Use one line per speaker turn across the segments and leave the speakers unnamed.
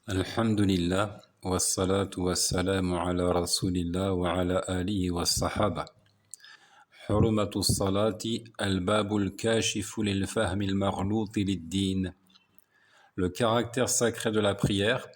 Alhamdulillah, wassalatu wassalamu ala rasulillah wa ala alihi wa sahaba. Hurmatu salati, al-babul kashifu lil fahmi al-maghlouti lid-din. Le caractère sacré de la prière,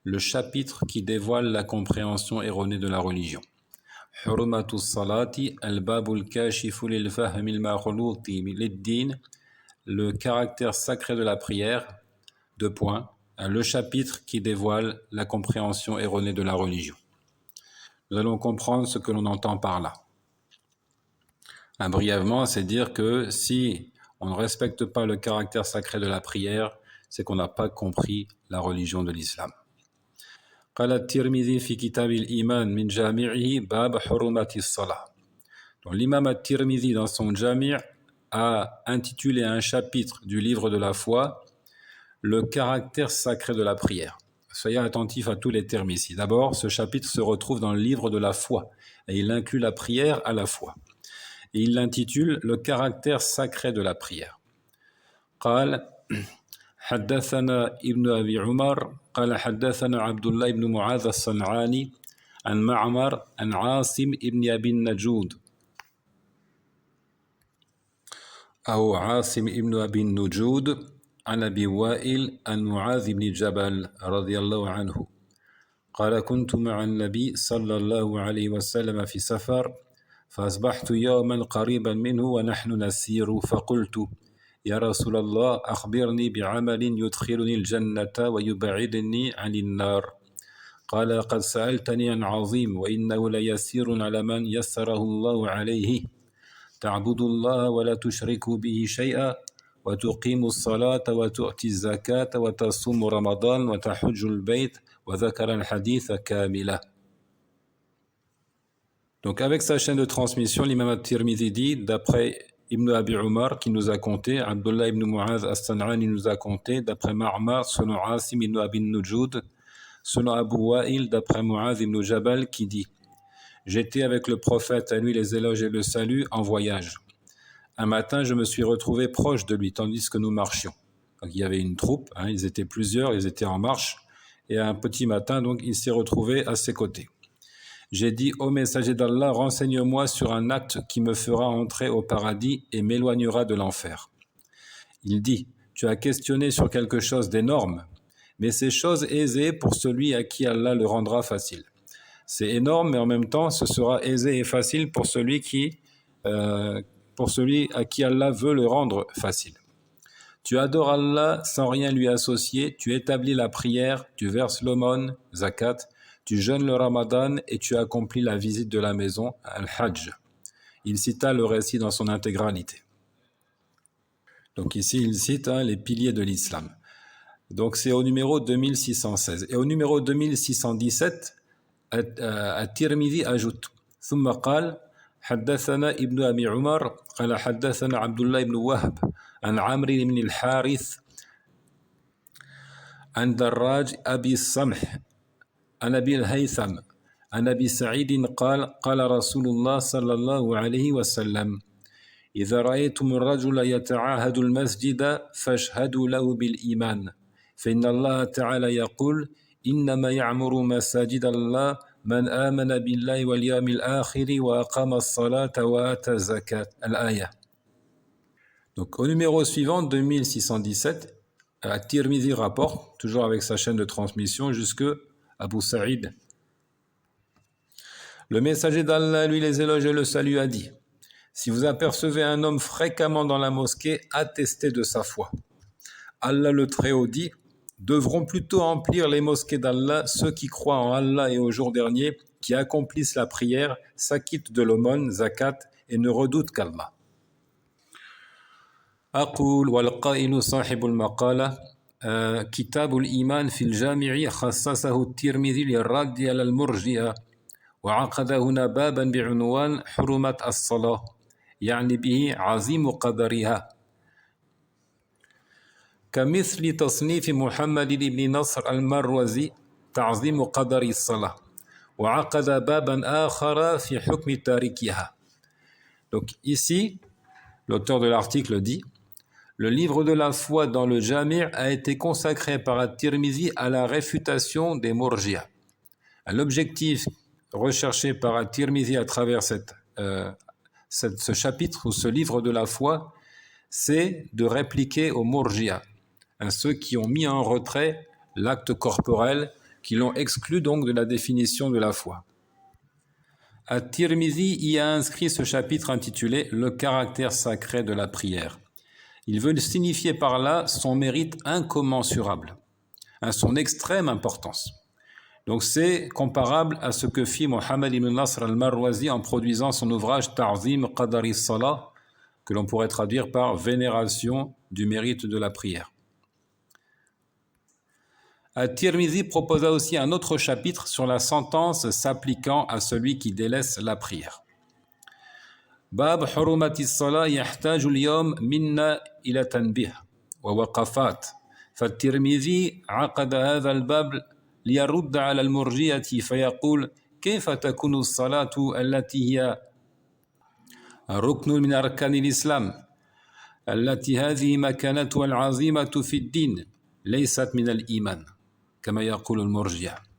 le chapitre qui dévoile la compréhension erronée de la religion. Hurmatu salati, al-babul kashifu lil fahmi al-maghlouti lid-din. Le caractère sacré de la prière, deux points. Le chapitre qui dévoile la compréhension erronée de la religion. Nous allons comprendre ce que l'on entend par là. Brièvement, c'est dire que si on ne respecte pas le caractère sacré de la prière, c'est qu'on n'a pas compris la religion de l'islam. قال الترمذي في كتاب الإيمان من جامعه باب حرمات الصلاة. Donc l'imam at-Tirmidhi dans son Jami' a intitulé un chapitre du livre de la foi le caractère sacré de la prière. Soyez attentifs à tous les termes ici. D'abord, ce chapitre se retrouve dans le livre de la foi et il inclut la prière à la foi. Et il l'intitule le caractère sacré de la prière. قال حدثنا ابن أبي عمر قال حدثنا عبد الله بن معاذ الصنعاني عن معمر عن عاصم ابن أبي النجود أو عاصم ابن أبي النجود عن أبي وائل عن معاذ بن جبل رضي الله عنه قال كنت مع النبي صلى الله عليه وسلم في سفر فأصبحت يوما قريبا منه ونحن نسير فقلت يا رسول الله أخبرني بعمل يدخلني الجنة ويبعدني عن النار قال قد سألتني عن عظيم وإنه ليسير على من يسره الله عليه تعبد الله ولا تشركوا به شيئا وتقيم الصلاة وتؤتي الزكاة وتصوم رمضان وتحج البيت وذكر الحديث كاملة. Donc avec sa chaîne de transmission, l'imam at-Tirmidhi dit, d'après Ibn Abi Umar qui nous a conté, Abdullah ibn Mu'adh as-San'ani nous a conté, d'après Ma'mar, selon Asim ibn Abi Nujud, selon Abu Wa'il, d'après Mu'adh ibn Jabal qui dit, j'étais avec le prophète, à lui les éloges et le salut, en voyage. Un matin, je me suis retrouvé proche de lui, tandis que nous marchions. Donc, il y avait une troupe, ils étaient plusieurs, ils étaient en marche, et un petit matin, donc, il s'est retrouvé à ses côtés. J'ai dit, ô messager d'Allah, renseigne-moi sur un acte qui me fera entrer au paradis et m'éloignera de l'enfer. Il dit, tu as questionné sur quelque chose d'énorme, mais c'est chose aisée pour celui à qui Allah le rendra facile. C'est énorme, mais en même temps, ce sera aisé et facile pour celui à qui Allah veut le rendre facile. Tu adores Allah sans rien lui associer, tu établis la prière, tu verses l'aumône, zakat, tu jeûnes le ramadan et tu accomplis la visite de la maison, al-hajj. Il cita le récit dans son intégralité. Donc ici, il cite les piliers de l'islam. Donc c'est au numéro 2616. Et au numéro 2617, الترمذي ajoute ثم قال حدثنا ابن أبي عمر قال حدثنا عبد الله بن وهب عن عمرو بن الحارث عن دراج أبي الصمح عن أبي الهيثم عن أبي سعيد قال قال رسول الله صلى الله عليه وسلم إذا رأيتم الرجل يتعاهد المسجد فاشهدوا له بالإيمان فإن الله تعالى يقول إنما يعمر مساجد الله من آمن بالله واليوم الآخر وأقام الصلاة وآتى الزكاة. الآية. Donc au numéro suivant, 2617, At-Tirmidhi rapporte, toujours avec sa chaîne de transmission, jusque Abu Saïd. Le messager d'Allah, lui les éloges et le salut, a dit, si vous apercevez un homme fréquemment dans la mosquée, attestez de sa foi. Allah le Très-Haut dit, devront plutôt remplir les mosquées d'Allah ceux qui croient en Allah et au jour dernier, qui accomplissent la prière, s'acquittent de l'aumône, zakat, et ne redoutent qu'Allah. أقول والقائل صاحب المقالة كتاب الإيمان في الجامع خصصه الترمذي للرد على المرجئة وعقد هنا بابا بعنوان حرمة الصلاة يعني به عظيم قدرها كمثل تصنيف محمد بن نصر المروزي تعظيم قدر الصلاة وعقد بابا آخر في حكم تاركها. Donc ici, l'auteur de l'article dit, Le livre de la foi dans le Jami' a été consacré par At-Tirmizi à la réfutation des Murji'a. L'objectif recherché par At-Tirmizi à travers ce chapitre ou ce livre de la foi, c'est de répliquer aux Murji'a, à ceux qui ont mis en retrait l'acte corporel, qui l'ont exclu donc de la définition de la foi. At-Tirmizi y a inscrit ce chapitre intitulé « Le caractère sacré de la prière ». Il veut signifier par là son mérite incommensurable, son extrême importance. Donc c'est comparable à ce que fit Mohammed ibn Nasr al-Marwazi en produisant son ouvrage Ta'zim Qadari Salah, que l'on pourrait traduire par vénération du mérite de la prière. At-Tirmizi proposa aussi un autre chapitre sur la sentence s'appliquant à celui qui délaisse la prière. باب حرمة الصلاة يحتاج اليوم منا إلى تنبيه ووقفات فالترمذي عقد هذا الباب ليرد على المرجئة فيقول كيف تكون الصلاة التي هي ركن من أركان الإسلام التي هذه مكانتها العظيمة في الدين ليست من الإيمان كما يقول المرجئة.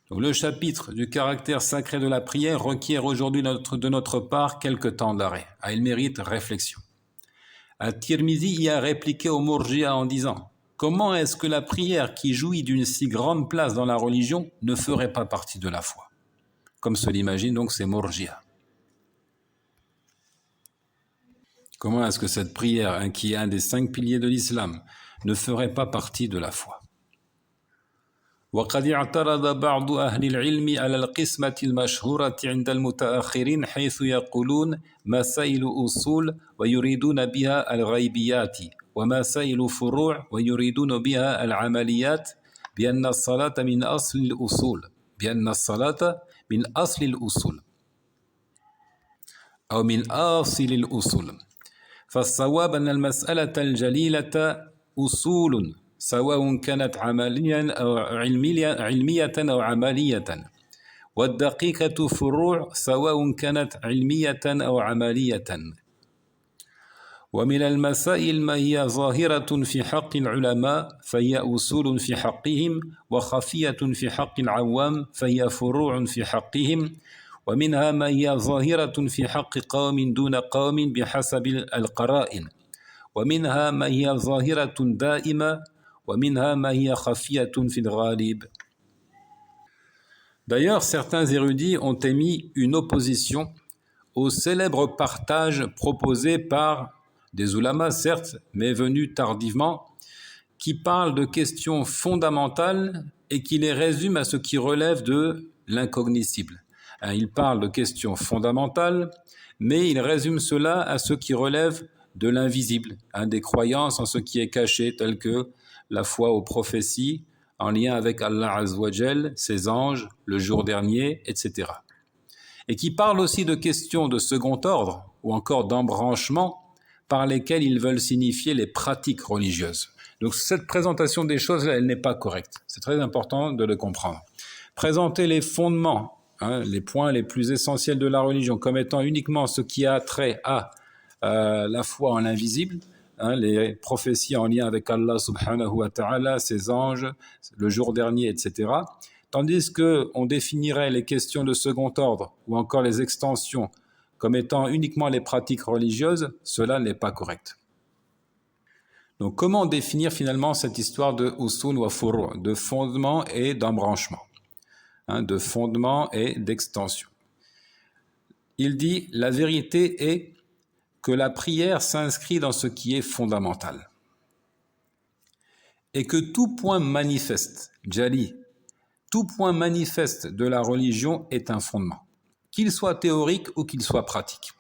Donc, le chapitre du caractère sacré de la prière requiert aujourd'hui de notre part quelques temps d'arrêt. Il mérite réflexion. At-Tirmizi y a répliqué au Murji'a en disant « Comment est-ce que la prière qui jouit d'une si grande place dans la religion ne ferait pas partie de la foi ?» Comme se l'imagine donc ces Murji'a. Comment est-ce que cette prière, qui est un des 5 piliers de l'islam, ne ferait pas partie de la foi ? وقد اعترض بعض أهل العلم على القسمة المشهورة عند المتأخرين حيث يقولون مسائل أصول ويريدون بها الغيبيات ومسائل فروع ويريدون بها العمليات بأن الصلاة من أصل الأصول أو من أصل الأصول فالصواب أن المسألة الجليلة أصول سواء كانت علمية أو عملية والدقيقة فروع سواء كانت علمية أو عملية ومن المسائل ما هي ظاهرة في حق العلماء فهي أصول في حقهم وخفية في حق العوام فهي فروع في حقهم ومنها ما هي ظاهرة في حق قوم دون قوم بحسب القرائن ومنها ما هي ظاهرة دائمة ومنها ما هي خفية في الغالب. D'ailleurs, certains érudits ont émis une opposition au célèbre partage proposé par des ulamas, certes, mais venus tardivement, qui parlent de questions fondamentales et qui les résument à ce qui relève de l'incognoscible. Ils parlent de questions fondamentales, mais ils résument cela à ce qui relève de l'invisible, des croyances en ce qui est caché, tel que la foi aux prophéties, en lien avec Allah Azzawajal, ses anges, le jour dernier, etc. Et qui parlent aussi de questions de second ordre, ou encore d'embranchement, par lesquels ils veulent signifier les pratiques religieuses. Donc cette présentation des choses-là, elle n'est pas correcte. C'est très important de le comprendre. Présenter les fondements, les points les plus essentiels de la religion, comme étant uniquement ce qui a trait à la foi en l'invisible, les prophéties en lien avec Allah subhanahu wa ta'ala, ses anges, le jour dernier, etc. Tandis qu'on définirait les questions de second ordre ou encore les extensions comme étant uniquement les pratiques religieuses, cela n'est pas correct. Donc comment définir finalement cette histoire de usul wa furu', de fondement et d'embranchement, de fondement et d'extension? Il dit, la vérité est que la prière s'inscrit dans ce qui est fondamental et que tout point manifeste, jali, tout point manifeste de la religion est un fondement, qu'il soit théorique ou qu'il soit pratique.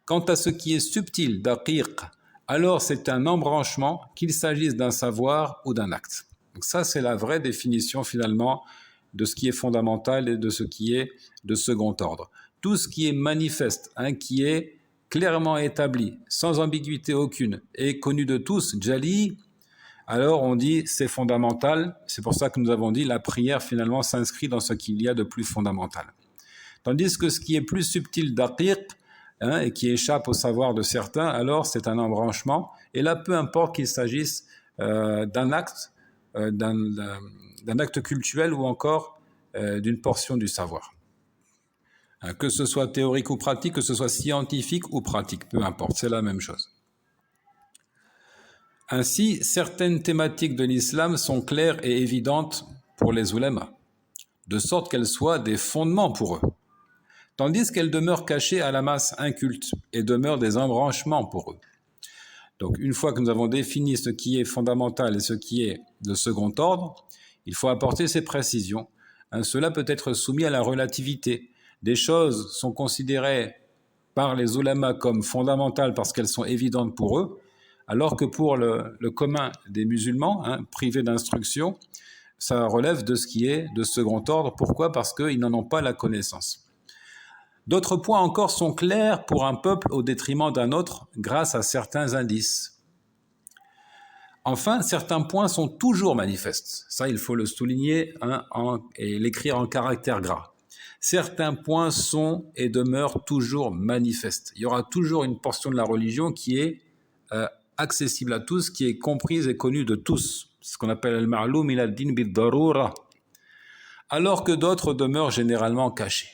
Quant à ce qui est subtil, daqiq, alors c'est un embranchement, qu'il s'agisse d'un savoir ou d'un acte. Donc ça, c'est la vraie définition finalement de ce qui est fondamental et de ce qui est de second ordre. Tout ce qui est manifeste, qui est clairement établi, sans ambiguïté aucune, et connu de tous, jali, alors on dit c'est fondamental. C'est pour ça que nous avons dit la prière finalement s'inscrit dans ce qu'il y a de plus fondamental. Tandis que ce qui est plus subtil, daqiq, et qui échappe au savoir de certains, alors c'est un embranchement. Et là, peu importe qu'il s'agisse d'un acte, d'un acte cultuel ou encore d'une portion du savoir. Que ce soit théorique ou pratique, que ce soit scientifique ou pratique, peu importe, c'est la même chose. Ainsi, certaines thématiques de l'islam sont claires et évidentes pour les oulémas, de sorte qu'elles soient des fondements pour eux, tandis qu'elles demeurent cachées à la masse inculte et demeurent des embranchements pour eux. Donc, une fois que nous avons défini ce qui est fondamental et ce qui est de second ordre, il faut apporter ces précisions. Cela peut être soumis à la relativité. Des choses sont considérées par les oulémas comme fondamentales parce qu'elles sont évidentes pour eux, alors que pour le commun des musulmans, privés d'instruction, ça relève de ce qui est de second ordre. Pourquoi ? Parce qu'ils n'en ont pas la connaissance. D'autres points encore sont clairs pour un peuple au détriment d'un autre grâce à certains indices. Enfin, certains points sont toujours manifestes. Ça, il faut le souligner et l'écrire en caractères gras. Certains points sont et demeurent toujours manifestes. Il y aura toujours une portion de la religion qui est accessible à tous, qui est comprise et connue de tous. C'est ce qu'on appelle al-ma'loum ila ad-din bid-darura. Alors que d'autres demeurent généralement cachés.